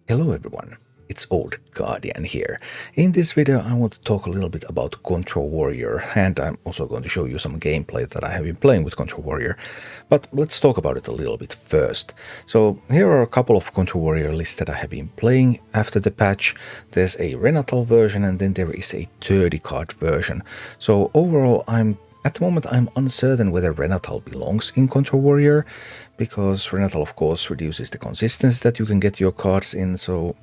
Hello everyone, it's Old Guardian here. In this video I want to talk a little bit about Control Warrior, and I'm also going to show you some gameplay that I have been playing with Control Warrior. But let's talk about it a little bit first. So here are a couple of Control Warrior lists that I have been playing after the patch. There's a Renathal version and then there is a 30 card version. So overall at the moment I'm uncertain whether Renathal belongs in Control Warrior, because Renathal of course reduces the consistency that you can get your cards in, so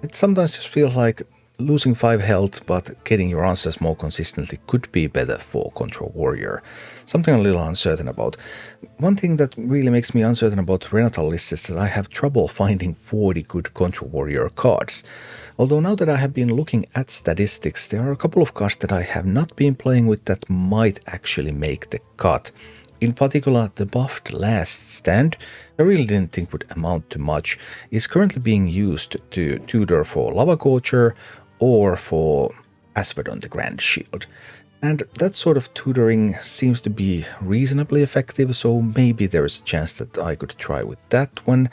it sometimes just feels like losing 5 health but getting your answers more consistently could be better for Control Warrior. Something I'm a little uncertain about. One thing that really makes me uncertain about Renathal lists is that I have trouble finding 40 good Control Warrior cards. Although now that I have been looking at statistics, there are a couple of cards that I have not been playing with that might actually make the cut. In particular, the buffed Last Stand, I really didn't think would amount to much, is currently being used to tutor for Lava Gorger or for Asphodon the Grand Shield. And that sort of tutoring seems to be reasonably effective, so maybe there is a chance that I could try with that one.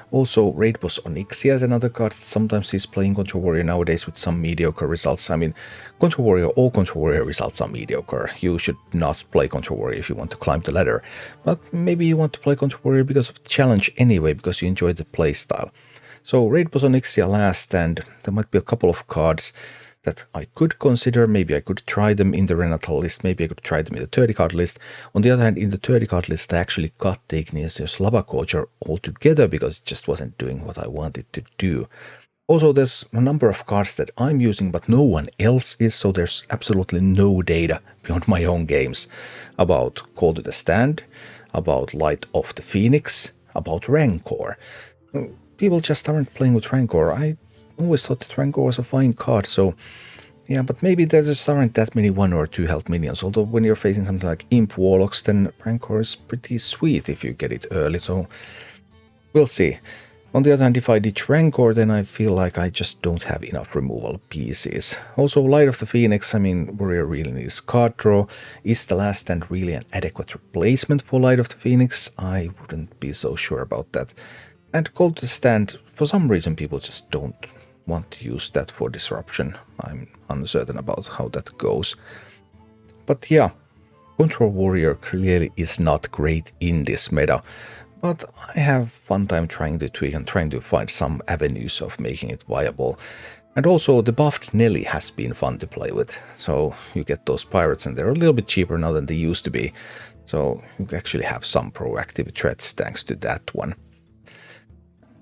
Also, Raid Boss Onyxia is another card that sometimes is playing Control Warrior nowadays with some mediocre results. I mean, Control Warrior, all Control Warrior results are mediocre. You should not play Control Warrior if you want to climb the ladder. But maybe you want to play Control Warrior because of the challenge anyway, because you enjoy the playstyle. So Raid Boss Onyxia Last, and there might be a couple of cards that I could consider. Maybe I could try them in the Renathal list, maybe I could try them in the 30 card list. On the other hand, in the 30 card list I actually cut the Ignatius Lava Gorger altogether because it just wasn't doing what I wanted to do. Also, there's a number of cards that I'm using but no one else is, so there's absolutely no data beyond my own games about Call to the Stand, about Light of the Phoenix, about Rancor. People just aren't playing with Rancor. I always thought that Rancor was a fine card, so yeah, but maybe there just aren't that many 1 or 2 health minions, although when you're facing something like Imp Warlocks, then Rancor is pretty sweet if you get it early, so we'll see. On the other hand, if I ditch Rancor, then I feel like I just don't have enough removal pieces. Also, Light of the Phoenix, I mean, Warrior really needs card draw. Is the Last Stand really an adequate replacement for Light of the Phoenix? I wouldn't be so sure about that. And Call to the Stand, for some reason people just don't want to use that for disruption. I'm uncertain about how that goes. But yeah, Control Warrior clearly is not great in this meta, but I have fun time trying to tweak and trying to find some avenues of making it viable. And also the buffed Nelly has been fun to play with. So you get those pirates and they're a little bit cheaper now than they used to be. So you actually have some proactive threats thanks to that one.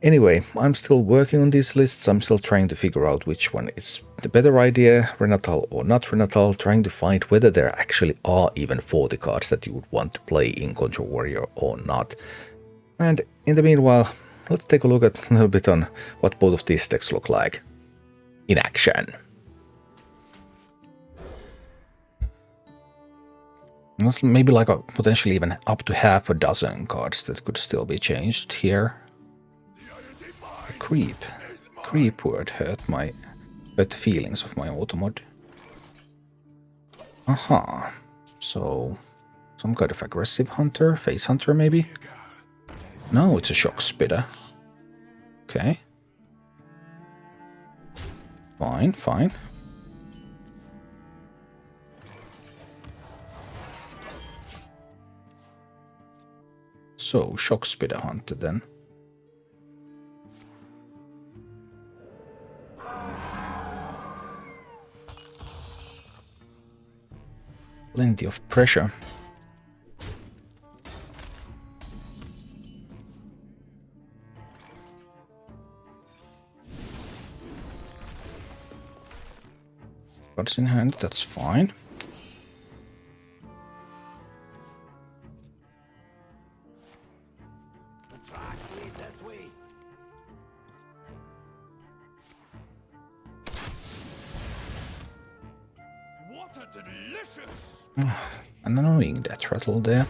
Anyway, I'm still working on these lists. I'm still trying to figure out which one is the better idea, Renathal or not Renathal, trying to find whether there actually are even 40 cards that you would want to play in Control Warrior or not. And in the meanwhile, let's take a look at a little bit on what both of these decks look like in action. Maybe like potentially even up to half a dozen cards that could still be changed here. Kripp word hurt the feelings of my automod. Aha. So some kind of aggressive hunter, face hunter maybe? No, it's a Shockspitter. Okay. Fine. So Shockspitter hunter then. Plenty of pressure. Cards in hand, that's fine. What a delicious! An annoying death rattle there.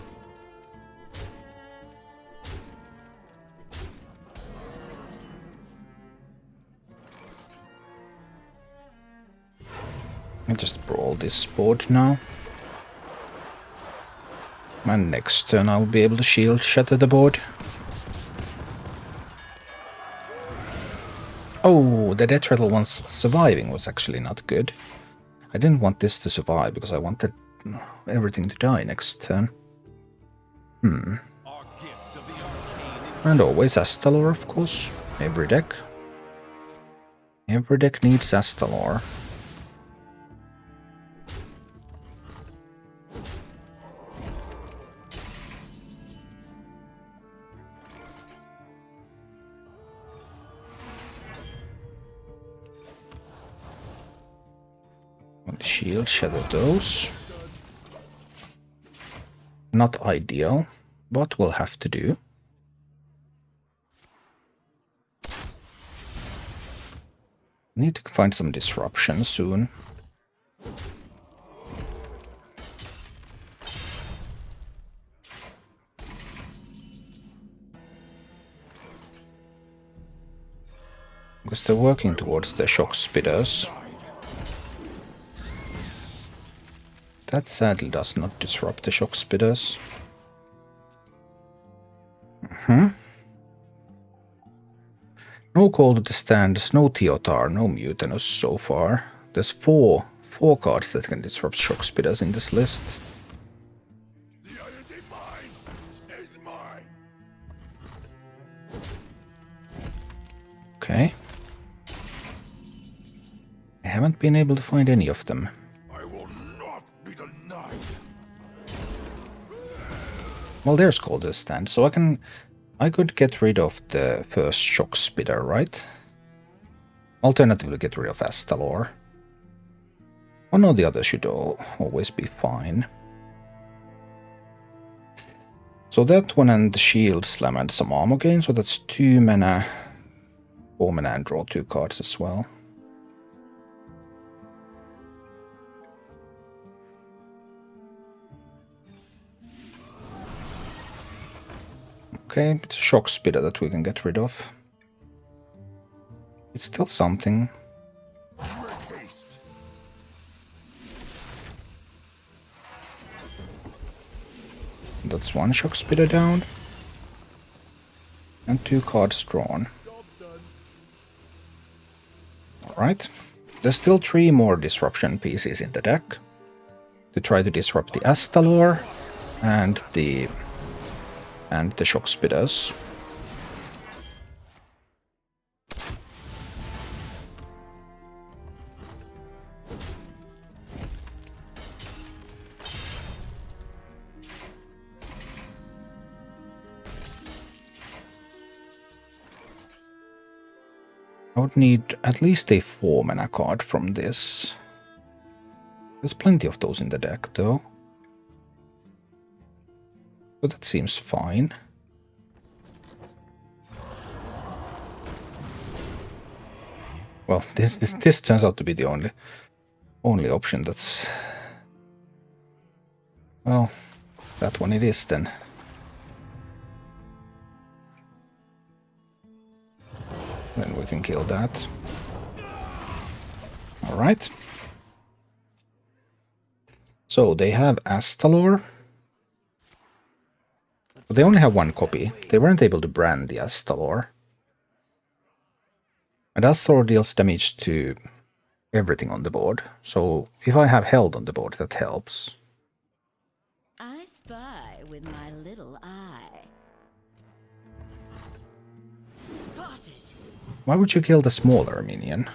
I just brawl this board now. And next turn I'll be able to shield shatter the board. Oh, the Death Rattle once surviving was actually not good. I didn't want this to survive because I wanted everything to die next turn. And always Astalor, of course. Every deck. Every deck needs Astalor. Shield, shadow those. Not ideal, but we'll have to do. Need to find some disruption soon. Because they're working towards the Shockspitters. That sadly does not disrupt the Shockspitters. No Call to the Stands, no Teotar, no Mutinous so far. There's four cards that can disrupt Shockspitters in this list. Okay. I haven't been able to find any of them. Well, there's Call to the Stand, so I could get rid of the first Shockspitter, right? Alternatively, get rid of Astalor. One or the other should always be fine. So that one and the Shield Slam and some armor gain, so that's 2 mana, 4 mana, and draw 2 cards as well. Okay, it's a Shockspitter that we can get rid of. It's still something. That's 1 Shockspitter down. And 2 cards drawn. Alright. There's still 3 more disruption pieces in the deck. To try to disrupt the Astalor and the Shockspitters. I would need at least a 4 mana card from this. There's plenty of those in the deck though. So that seems fine. Well, this turns out to be the only option that's... Well, that one it is then. Then we can kill that. Alright. So they have Astalor. But they only have 1 copy. They weren't able to brand the Astalor. And Astalor deals damage to everything on the board. So if I have held on the board, that helps. I spy with my little eye. Spotted. Why would you kill the smaller minion?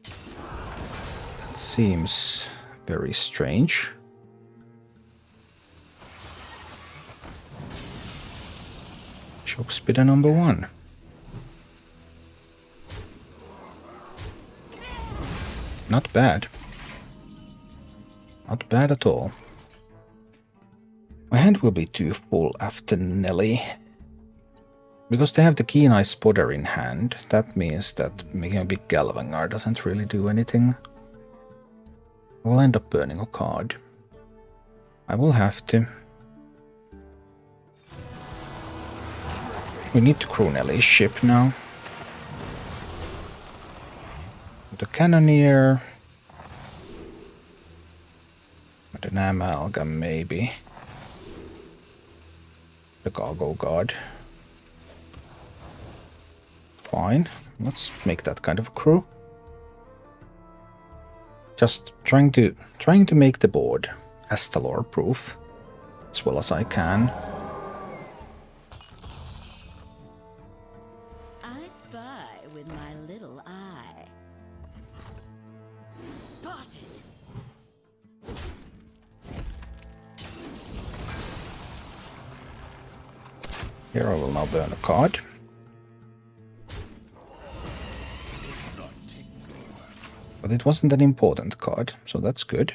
That seems very strange. Shockspitter number 1. Not bad. Not bad at all. My hand will be too full after Nelly. Because they have the Keen Eye Spotter in hand, that means that making a big Galvangar doesn't really do anything. We'll end up burning a card. I will have to. We need to crew Nelly's ship now. The Cannoneer. And an Amalgam maybe. The Gargo God. Fine. Let's make that kind of crew. Just trying to make the board Astalor proof as well as I can. I spy with my little eye. Spotted. Here I will now burn a card. But it wasn't an important card, so that's good.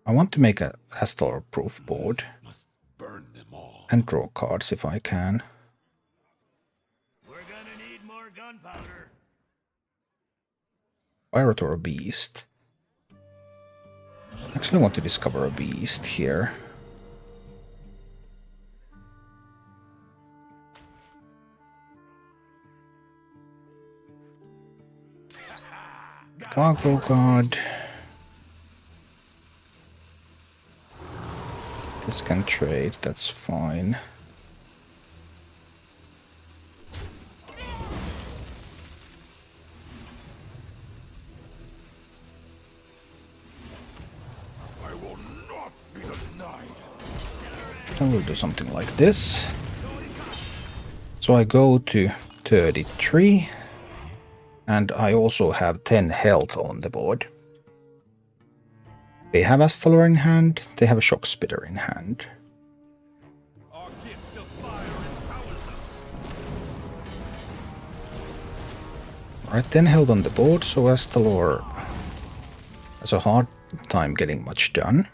I want to make a Astalor-proof board. Must burn them all. And draw cards if I can. We're gonna need more gunpowder. Pirate or a beast? I actually want to discover a beast here. Cargo guard. This can trade, that's fine. I will not be denied. Then we'll do something like this. So I go to 33. And I also have 10 health on the board. They have Astalor in hand, they have a Shockspitter in hand. Our gift of fire empowers us. Alright, 10 health on the board, so Astalor has a hard time getting much done.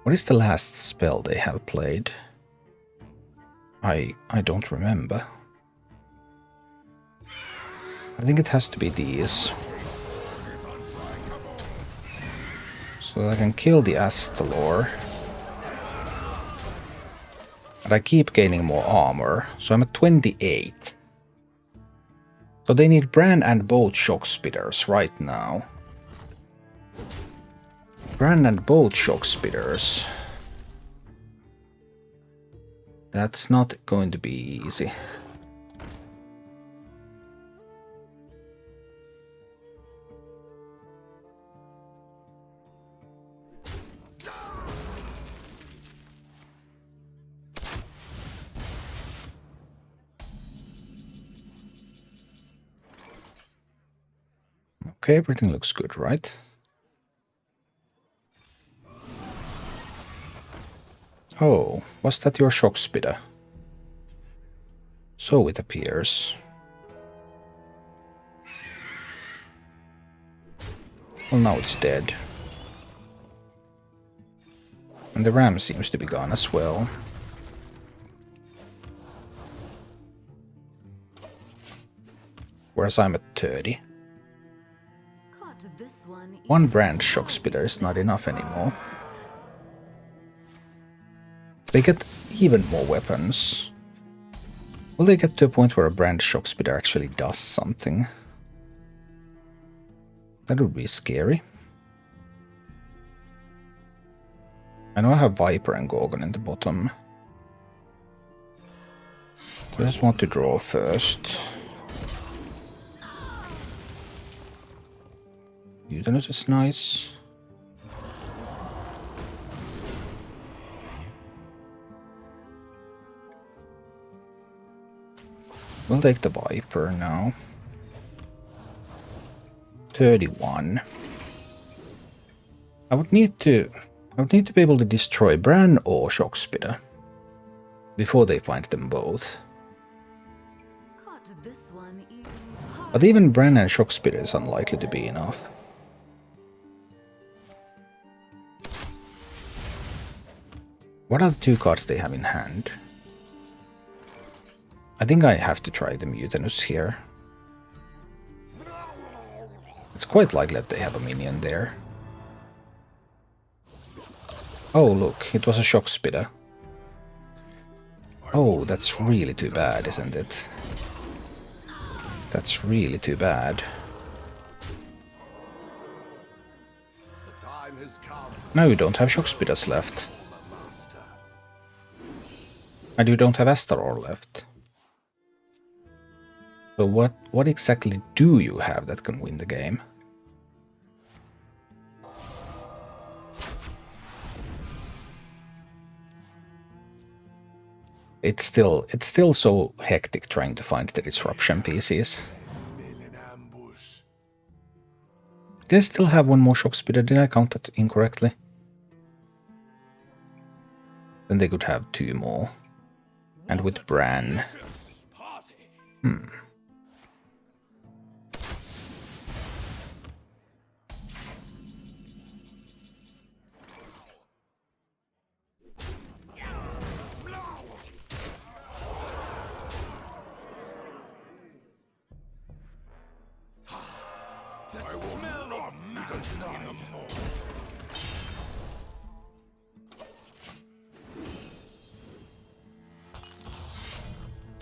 What is the last spell they have played? I don't remember. I think it has to be these. So I can kill the Astalor. And I keep gaining more armor, so I'm at 28. So they need Bran and both Shockspitters right now. Bran and both Shockspitters. That's not going to be easy. Okay, everything looks good, right? Oh, was that your Shockspitter? So it appears. Well, now it's dead. And the ram seems to be gone as well. Whereas I'm at 30. One brand Shockspitter is not enough anymore. They get even more weapons. Will they get to a point where a brand Shockspitter actually does something? That would be scary. I know I have Viper and Gorgon in the bottom. So I just want to draw first. Uranus is nice. We'll take the Viper now. 31. I would need to be able to destroy Bran or Shockspitter before they find them both. But even Bran and Shockspitter is unlikely to be enough. What are the two cards they have in hand? I think I have to try the Mutinous here. It's quite likely that they have a minion there. Oh look, it was a Shockspitter. Oh, that's really too bad, isn't it? That's really too bad. The time has come. Now you don't have Shockspitters left. And you don't have Astaror left. So what exactly do you have that can win the game? It's still so hectic trying to find the disruption pieces. Did I still have one more Shockspitter? Did I count that incorrectly? Then they could have 2 more. And with Bran.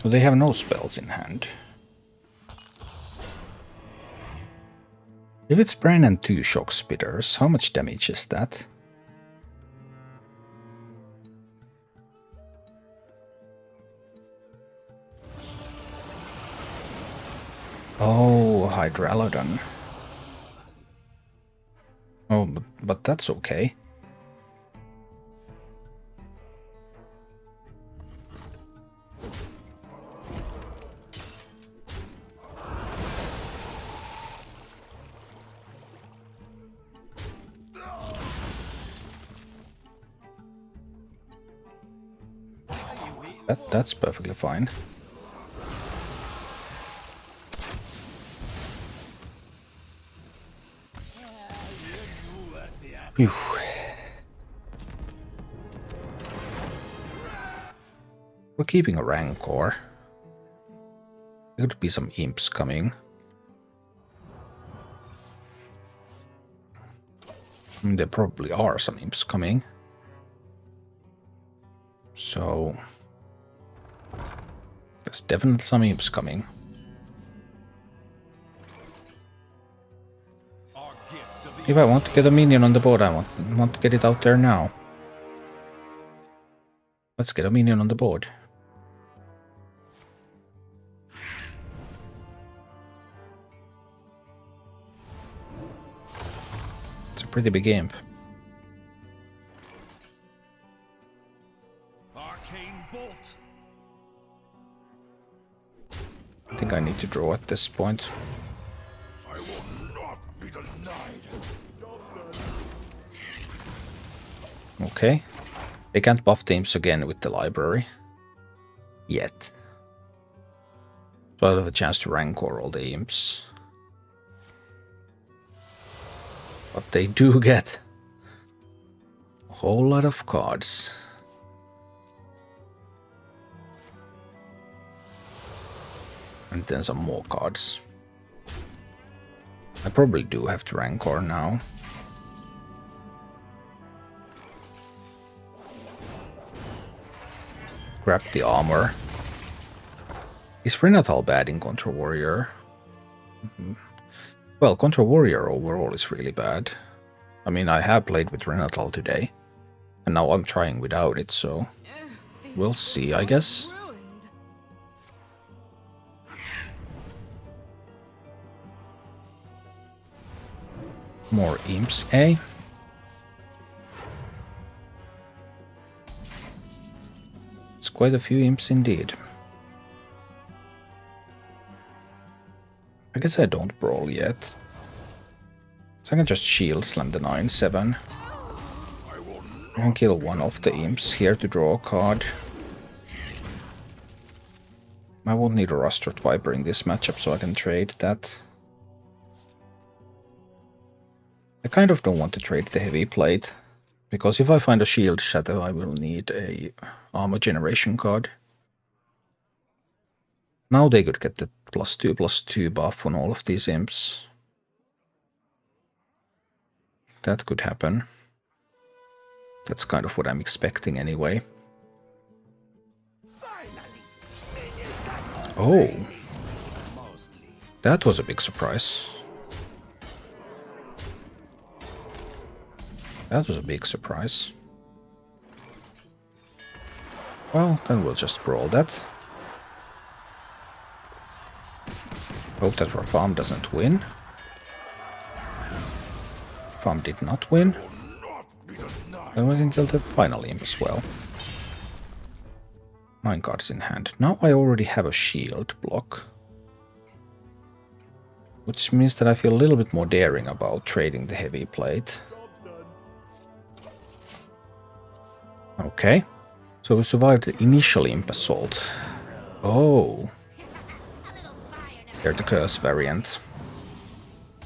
So they have no spells in hand. If it's Bran and 2 Shockspitters, how much damage is that? Oh, Hydralodon. Oh, but that's okay. That's perfectly fine. Phew. We're keeping a Rancor. There could be some imps coming. I mean, there probably are some imps coming. So there's definitely some imps coming. If I want to get a minion on the board, I want to get it out there now. Let's get a minion on the board. It's a pretty big imp. Arcane bolt. I think I need to draw at this point. I will not be denied. Okay. They can't buff the imps again with the library. Yet. So I'll have a chance to Rancor all the imps. But they do get a whole lot of cards. And then some more cards. I probably do have to Rancor now. Grab the armor. Is Renathal bad in Control Warrior? Well, Control Warrior overall is really bad. I mean, I have played with Renathal today. And now I'm trying without it, so we'll see, I guess. More imps, eh? It's quite a few imps indeed. I guess I don't brawl yet. So I can just shield slam the 9/7. I can kill one of the imps here to draw a card. I won't need a Rustrat Viper in this matchup, so I can trade that. I kind of don't want to trade the heavy plate, because if I find a shield shadow, I will need a armor generation card. Now they could get the +2/+2 buff on all of these imps. That could happen. That's kind of what I'm expecting anyway. Oh, that was a big surprise. That was a big surprise. Well, then we'll just brawl that. Hope that our farm doesn't win. Farm did not win. Then we can kill the final imp as well. 9 cards in hand. Now I already have a shield block. Which means that I feel a little bit more daring about trading the heavy plate. Okay. So we survived the initial imp assault. Oh. They're the curse variant.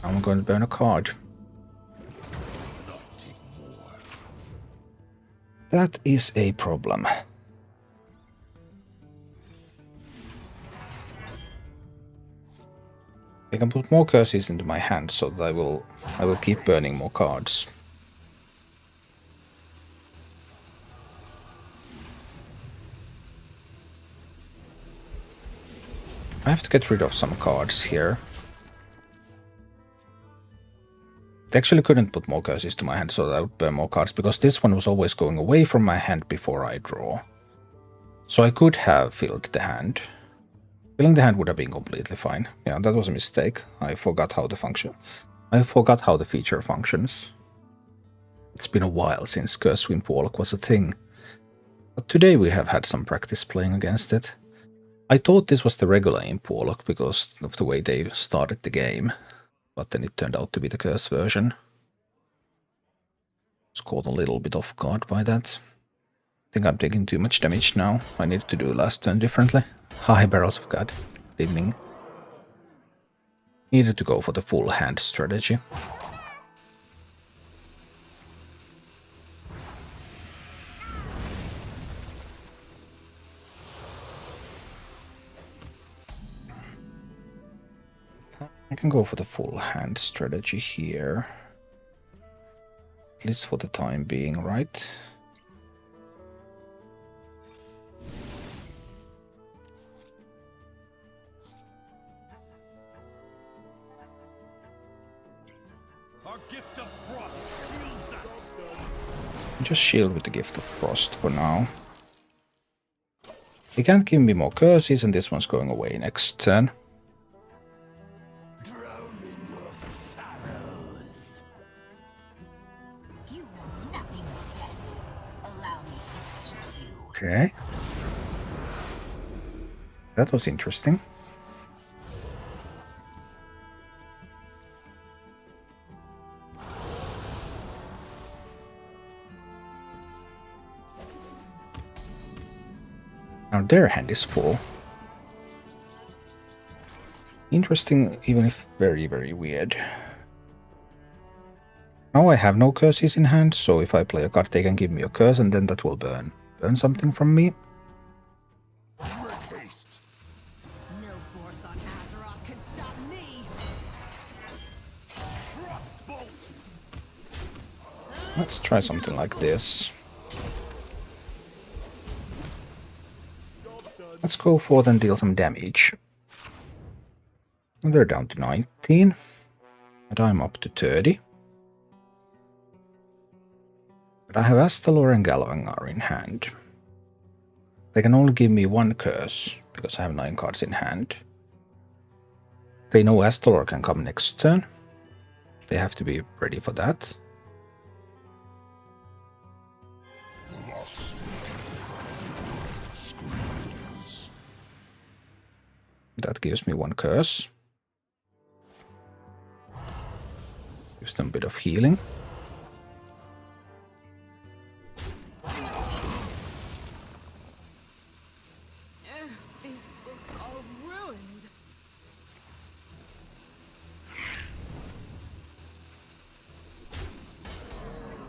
I'm going to burn a card. That is a problem. I can put more curses into my hand so that I will keep burning more cards. I have to get rid of some cards here. I actually couldn't put more curses to my hand so that I would burn more cards, because this one was always going away from my hand before I draw. So I could have filled the hand. Filling the hand would have been completely fine. Yeah, that was a mistake. I forgot how the feature functions. It's been a while since Curse Wind Warlock was a thing. But today we have had some practice playing against it. I thought this was the regular Imp Warlock because of the way they started the game. But then it turned out to be the Curse version. I was caught a little bit off guard by that. I think I'm taking too much damage now. I need to do last turn differently. Hi, Barrels of God. Good evening. Needed to go for the full hand strategy. I can go for the full hand strategy here. At least for the time being, right? Our gift of frost shields us. Just shield with the Gift of Frost for now. He can't give me more curses, and this one's going away next turn. Okay. That was interesting. Now their hand is full. Interesting, even if very, very weird. Now I have no curses in hand, so if I play a card, they can give me a curse, and then that will burn something from me. No force on Azeroth can stop me. Frost bolt. Let's try something like this. Let's go forth and deal some damage. And they're down to 19. And I'm up to 30. But I have Astalor and Galvangar in hand. They can only give me one curse, because I have 9 cards in hand. They know Astalor can come next turn. They have to be ready for that. That gives me one curse. Gives them a bit of healing.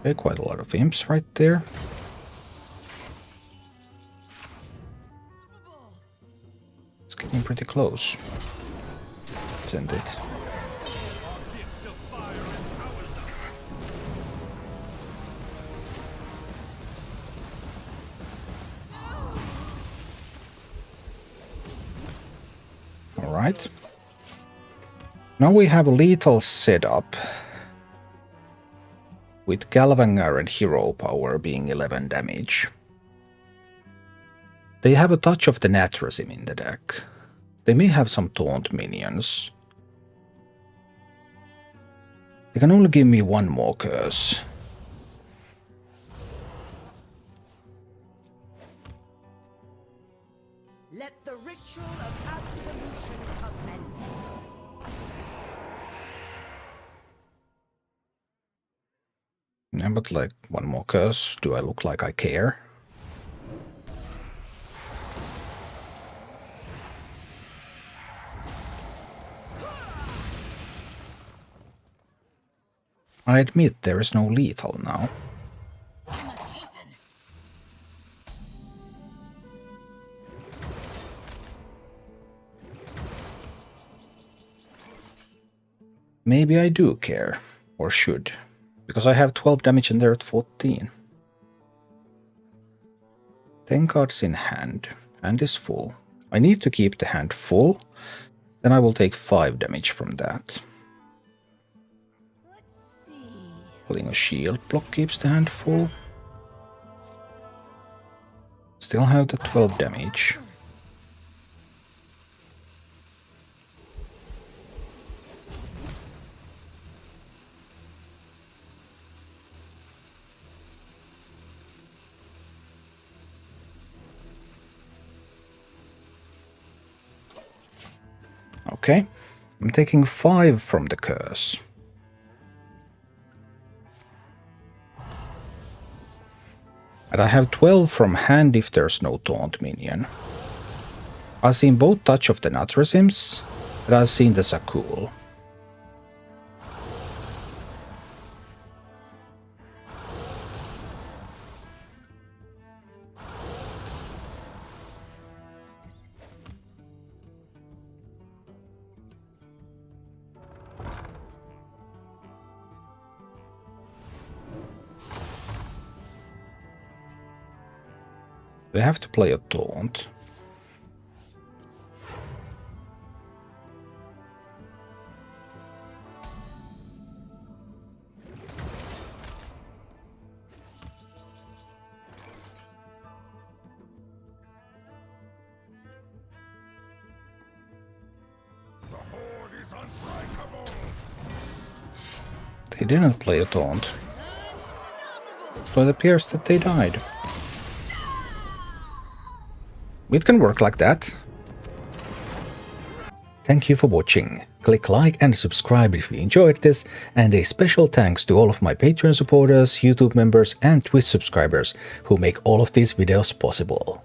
Okay, quite a lot of imps right there. It's getting pretty close, isn't it? All right. Now we have a lethal setup. with Galvangar and Hero Power being 11 damage. They have a touch of the Natrazim in the deck. They may have some taunt minions. They can only give me one more curse. Let the ritual of absolution commence. Yeah, but like one more curse. Do I look like I care? I admit there is no lethal now. Maybe I do care, or should, because I have 12 damage and they're at 14. 10 cards in hand. Hand is full. I need to keep the hand full, then I will take 5 damage from that. Putting a shield block keeps the hand full. Still have the 12 damage. Okay, I'm taking 5 from the curse. And I have 12 from hand if there's no taunt minion. I've seen both Touch of the Natrazims, and I've seen the Zakul. They have to play a taunt. They didn't play a taunt. So it appears that they died. It can work like that. Thank you for watching. Click like and subscribe if you enjoyed this, and a special thanks to all of my Patreon supporters, YouTube members and Twitch subscribers who make all of these videos possible.